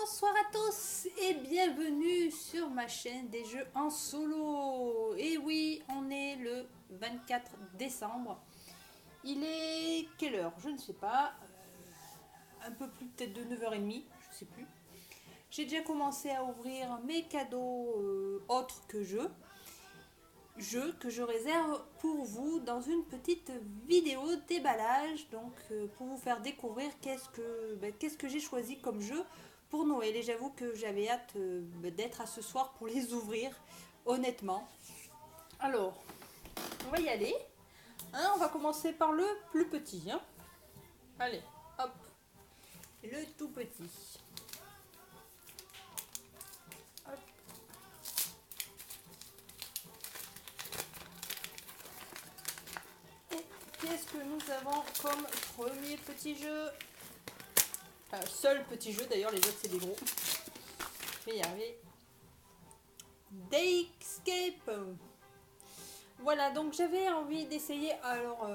Bonsoir à tous et bienvenue sur ma chaîne des jeux en solo. Et oui, on est le 24 décembre. Il est quelle heure? Je ne sais pas. Un peu plus peut-être de 9h30, je sais plus. J'ai déjà commencé à ouvrir mes cadeaux autres que jeux que je réserve pour vous dans une petite vidéo déballage, donc pour vous faire découvrir qu'est-ce que j'ai choisi comme jeu pour Noël. Et j'avoue que j'avais hâte d'être à ce soir pour les ouvrir, honnêtement. Alors, on va y aller. Hein, on va commencer par le plus petit. Hein. Allez, hop, le tout petit. Hop. Et qu'est-ce que nous avons comme premier petit jeu? Seul petit jeu, d'ailleurs les autres c'est des gros. Je vais y arriver. Dayscape. Voilà, donc j'avais envie d'essayer. Alors,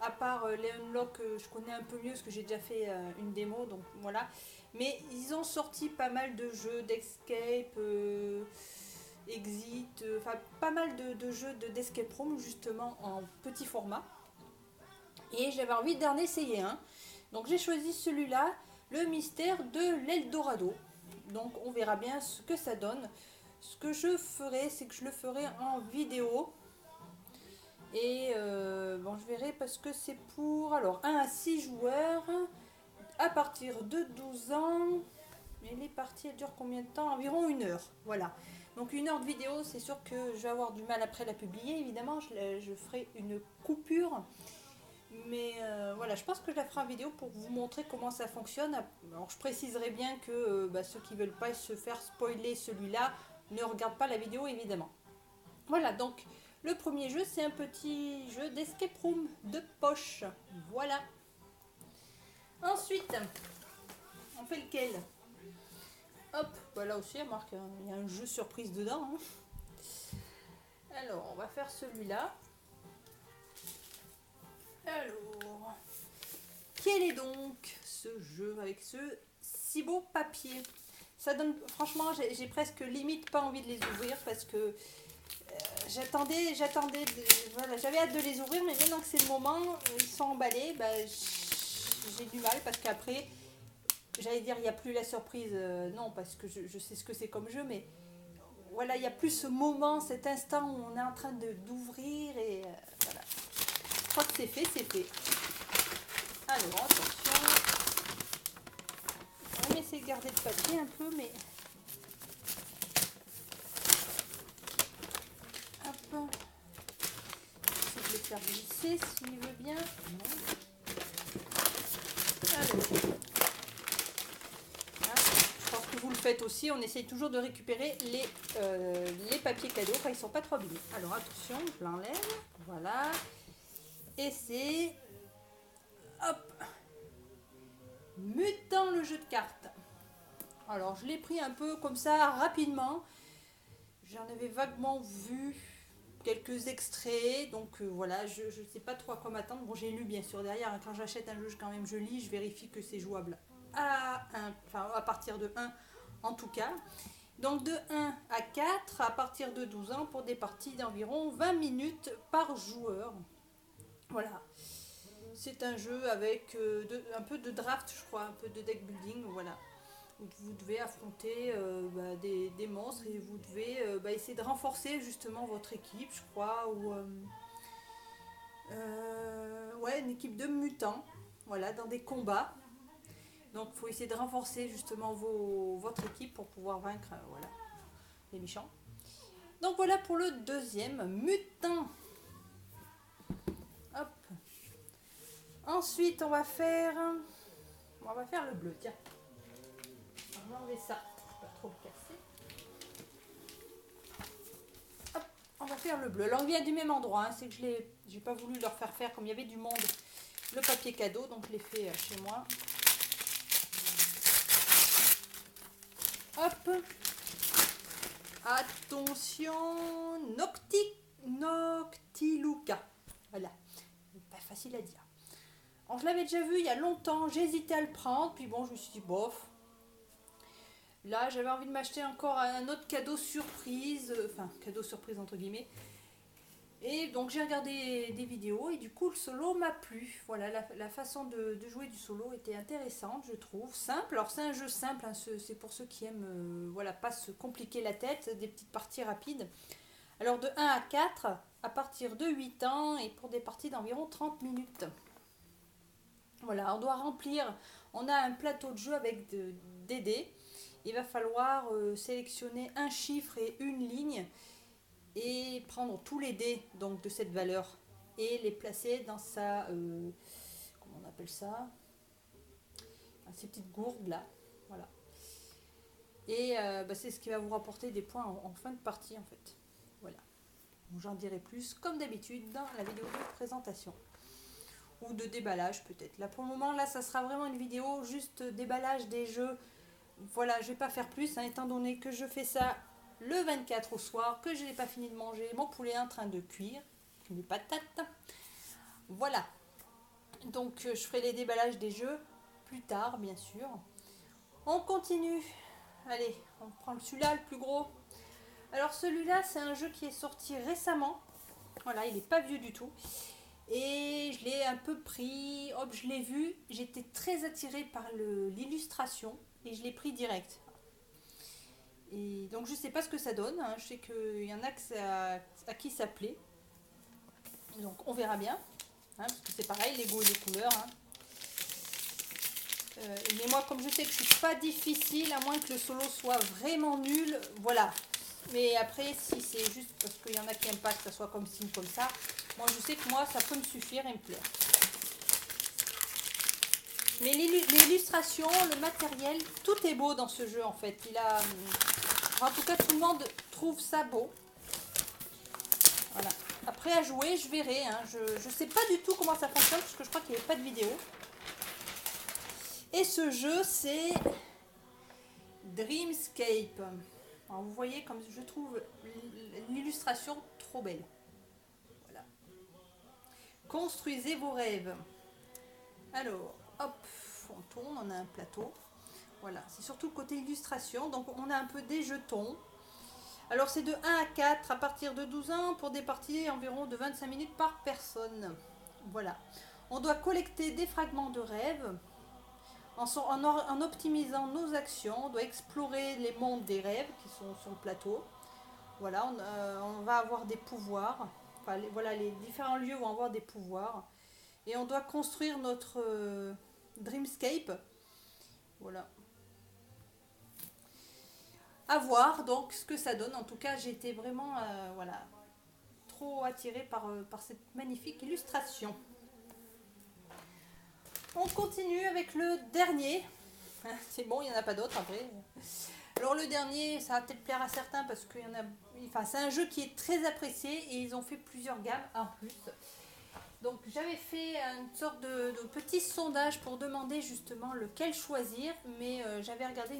à part les unlocks, je connais un peu mieux parce que j'ai déjà fait une démo, donc voilà. Mais ils ont sorti pas mal de jeux d'escape, exit, enfin pas mal de jeux d'escape room justement en petit format. Et j'avais envie d'en essayer un. Donc j'ai choisi celui-là, le mystère de l'Eldorado. Donc on verra bien ce que ça donne. Ce que je ferai, c'est que je le ferai en vidéo. Et bon, je verrai parce que c'est pour alors 1 à 6 joueurs à partir de 12 ans. Et les parties elles durent combien de temps? Environ 1 heure. Voilà. Donc 1 heure de vidéo, c'est sûr que je vais avoir du mal après la publier. Évidemment, je ferai une coupure. Mais voilà, je pense que je la ferai en vidéo pour vous montrer comment ça fonctionne. Alors je préciserai bien que ceux qui ne veulent pas se faire spoiler celui-là ne regardent pas la vidéo évidemment. Voilà, donc le premier jeu c'est un petit jeu d'escape room de poche. Voilà. Ensuite, on fait lequel? Hop, voilà aussi, remarque, il y a un jeu surprise dedans. Hein. Alors, on va faire celui-là. Alors, quel est donc ce jeu avec ce si beau papier? Ça donne, franchement, j'ai presque limite pas envie de les ouvrir parce que j'attendais, voilà, j'avais hâte de les ouvrir, mais maintenant que c'est le moment, ils sont emballés, j'ai du mal parce qu'après, j'allais dire, il n'y a plus la surprise, non, parce que je sais ce que c'est comme jeu, mais voilà, il n'y a plus ce moment, cet instant où on est en train d'ouvrir et voilà. Je crois que c'est fait, c'est fait. Alors, attention. On va essayer de garder le papier un peu, mais... Hop. J'essaie de le faire glisser s'il veut bien. Non. Alors. Là, je pense que vous le faites aussi. On essaye toujours de récupérer les papiers cadeaux quand ils ne sont pas trop abîmés. Alors, attention, je l'enlève. Voilà. Et c'est... Hop. Mutant, le jeu de cartes. Alors je l'ai pris un peu comme ça rapidement. J'en avais vaguement vu quelques extraits. Donc voilà, je ne sais pas trop à quoi m'attendre. Bon, j'ai lu bien sûr derrière. Quand j'achète un jeu, quand même je lis, je vérifie que c'est jouable à partir de 1 en tout cas. Donc de 1 à 4 à partir de 12 ans pour des parties d'environ 20 minutes par joueur. Voilà. C'est un jeu avec un peu de draft, je crois, un peu de deck building, voilà. Vous devez affronter des monstres et vous devez essayer de renforcer justement votre équipe, je crois, ou ouais, une équipe de mutants, voilà, dans des combats. Donc il faut essayer de renforcer justement votre équipe pour pouvoir vaincre voilà, les méchants. Donc voilà pour le deuxième, mutant. Hop. Ensuite, on va faire le bleu, tiens. On va enlever ça, pas trop le casser. Hop, on va faire le bleu. Alors, on vient du même endroit, hein, c'est que j'ai pas voulu leur faire comme il y avait du monde le papier cadeau, donc je l'ai fait chez moi. Hop. Attention, Noctiluca. Voilà, pas facile à dire. Alors, je l'avais déjà vu il y a longtemps, j'hésitais à le prendre, puis bon, je me suis dit, bof. Là, j'avais envie de m'acheter encore un autre cadeau surprise, enfin cadeau surprise entre guillemets. Et donc j'ai regardé des vidéos et du coup le solo m'a plu. Voilà, la façon de jouer du solo était intéressante, je trouve. Simple, alors c'est un jeu simple, hein, c'est pour ceux qui aiment voilà, pas se compliquer la tête, des petites parties rapides. Alors de 1 à 4, à partir de 8 ans et pour des parties d'environ 30 minutes. Voilà, on doit remplir, on a un plateau de jeu avec des dés. Il va falloir sélectionner un chiffre et une ligne et prendre tous les dés donc, de cette valeur et les placer dans sa... comment on appelle ça, dans ces petites gourdes là. Voilà. Et c'est ce qui va vous rapporter des points en fin de partie en fait. Voilà. J'en dirai plus comme d'habitude dans la vidéo de présentation. Ou de déballage peut-être. Là pour le moment, là ça sera vraiment une vidéo juste déballage des jeux. Voilà, je vais pas faire plus, hein, étant donné que je fais ça le 24 au soir, que je n'ai pas fini de manger, mon poulet est en train de cuire, mes patates. Voilà. Donc je ferai les déballages des jeux plus tard, bien sûr. On continue. Allez, on prend celui-là, le plus gros. Alors celui-là, c'est un jeu qui est sorti récemment. Voilà, il n'est pas vieux du tout. Et je l'ai un peu pris, hop, je l'ai vu. J'étais très attirée par l'illustration et je l'ai pris direct. Et donc je sais pas ce que ça donne, hein. Je sais qu'il y en a à qui ça plaît. Donc on verra bien, hein, parce que c'est pareil, les goûts et les couleurs. Hein. Mais moi comme je sais que c'est pas difficile, à moins que le solo soit vraiment nul, voilà. Mais après si c'est juste parce qu'il y en a qui n'aiment pas que ça soit comme ci ou comme ça, moi je sais que moi ça peut me suffire et me plaire. Mais l'illustration, le matériel, tout est beau dans ce jeu en fait. En tout cas tout le monde trouve ça beau. Voilà. Après à jouer, je verrai. Hein. Je ne sais pas du tout comment ça fonctionne parce que je crois qu'il n'y avait pas de vidéo. Et ce jeu, c'est Dreamscape. Alors, vous voyez comme je trouve l'illustration trop belle. Voilà. Construisez vos rêves. Alors, hop, on tourne, on a un plateau. Voilà, c'est surtout le côté illustration. Donc on a un peu des jetons. Alors c'est de 1 à 4 à partir de 12 ans pour des parties environ de 25 minutes par personne. Voilà. On doit collecter des fragments de rêve en optimisant nos actions. On doit explorer les mondes des rêves qui sont sur le plateau. Voilà, on va avoir des pouvoirs. Enfin, voilà, les différents lieux vont avoir des pouvoirs. Et on doit construire notre Dreamscape. Voilà. À voir donc ce que ça donne. En tout cas, j'ai été vraiment voilà, trop attirée par cette magnifique illustration. On continue avec le dernier. C'est bon, il n'y en a pas d'autres après. Alors le dernier, ça va peut-être plaire à certains parce qu'il y en a. Enfin, c'est un jeu qui est très apprécié et ils ont fait plusieurs gammes en plus. Donc j'avais fait une sorte de petit sondage pour demander justement lequel choisir, mais j'avais regardé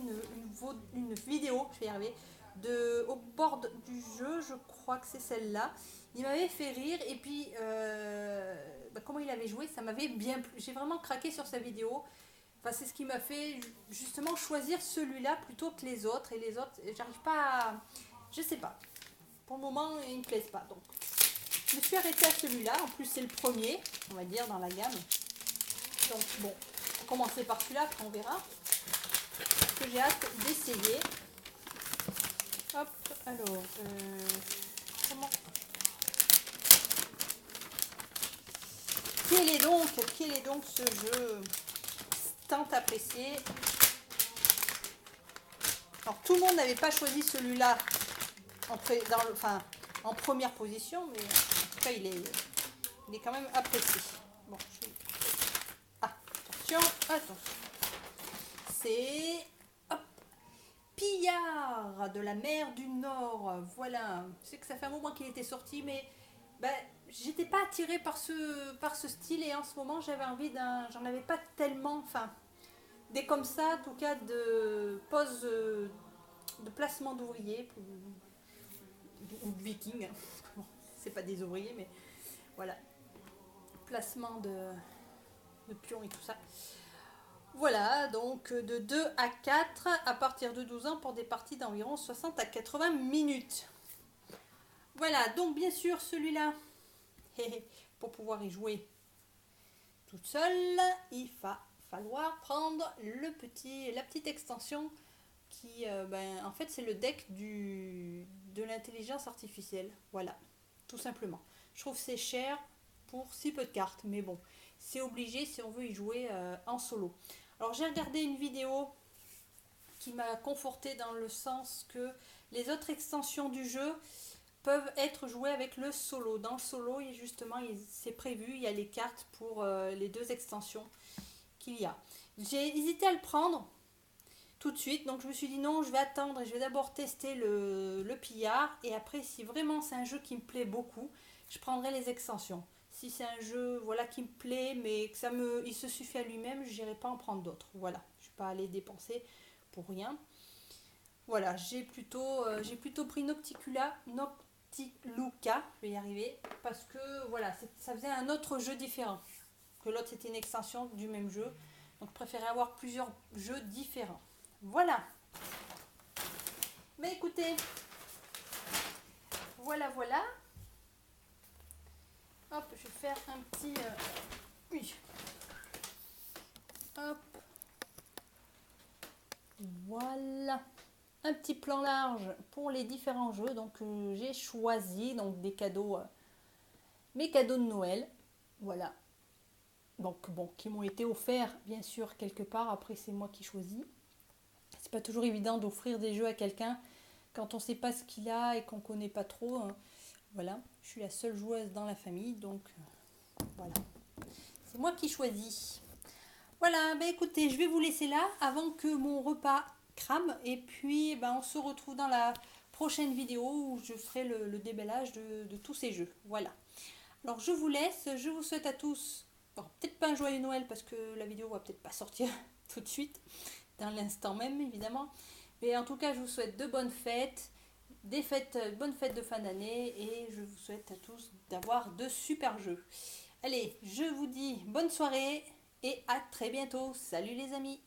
une vidéo, je vais y arriver, au bord du jeu, je crois que c'est celle-là. Il m'avait fait rire et puis comment il avait joué, ça m'avait bien plu. J'ai vraiment craqué sur sa vidéo. Enfin, c'est ce qui m'a fait justement choisir celui-là plutôt que les autres. Et les autres, j'arrive pas à... Je sais pas. Pour le moment, ils ne me plaisent pas. Donc, je me suis arrêtée à celui-là. En plus, c'est le premier, on va dire, dans la gamme. Donc, bon, on va commencer par celui-là, après on verra. Parce que j'ai hâte d'essayer. Hop, alors, comment... Quel est donc ce jeu tant apprécié? Alors, tout le monde n'avait pas choisi celui-là en première position, mais en tout cas, il est quand même apprécié. Bon, attention. C'est Pillard de la mer du Nord. Voilà. Je sais que ça fait un moment qu'il était sorti, mais j'étais pas attirée par ce style et en ce moment j'avais envie j'en avais pas tellement, enfin, des comme ça, en tout cas de pose de placement d'ouvriers ou de vikings. Bon, c'est pas des ouvriers, mais voilà. Placement de pions et tout ça. Voilà, donc de 2 à 4 à partir de 12 ans pour des parties d'environ 60 à 80 minutes. Voilà, donc bien sûr celui-là, pour pouvoir y jouer toute seule, il va falloir prendre la petite extension qui, en fait, c'est le deck de l'intelligence artificielle. Voilà, tout simplement. Je trouve que c'est cher pour si peu de cartes, mais bon, c'est obligé si on veut y jouer en solo. Alors, j'ai regardé une vidéo qui m'a conforté dans le sens que les autres extensions du jeu peuvent être jouées avec le solo. Dans le solo, justement, c'est prévu, il y a les cartes pour les deux extensions qu'il y a. J'ai hésité à le prendre tout de suite, donc je me suis dit non, je vais attendre et je vais d'abord tester le pillard, et après, si vraiment c'est un jeu qui me plaît beaucoup, je prendrai les extensions. Si c'est un jeu voilà, qui me plaît, mais que il se suffit à lui-même, je n'irai pas en prendre d'autres. Voilà, je ne vais pas aller dépenser pour rien. Voilà, j'ai plutôt pris Noctiluca, je vais y arriver, parce que voilà, ça faisait un autre jeu différent. Que l'autre c'était une extension du même jeu. Donc je préférais avoir plusieurs jeux différents. Voilà. Mais écoutez, voilà. Hop, je vais faire un petit... oui. Hop. Voilà. Un petit plan large pour les différents jeux. Donc j'ai choisi donc des cadeaux, mes cadeaux de Noël. Voilà. Donc bon, qui m'ont été offerts bien sûr quelque part. Après c'est moi qui choisis. C'est pas toujours évident d'offrir des jeux à quelqu'un quand on sait pas ce qu'il a et qu'on connaît pas trop. Hein. Voilà, je suis la seule joueuse dans la famille, donc voilà. C'est moi qui choisis. Voilà, ben écoutez, je vais vous laisser là avant que mon repas crame. Et puis, on se retrouve dans la prochaine vidéo où je ferai le déballage de tous ces jeux. Voilà. Alors, je vous laisse. Je vous souhaite à tous, bon, peut-être pas un joyeux Noël parce que la vidéo va peut-être pas sortir tout de suite, dans l'instant même, évidemment. Mais en tout cas, je vous souhaite de bonnes fêtes. Bonnes fêtes de fin d'année, et je vous souhaite à tous d'avoir de super jeux. Allez, je vous dis bonne soirée et à très bientôt. Salut les amis!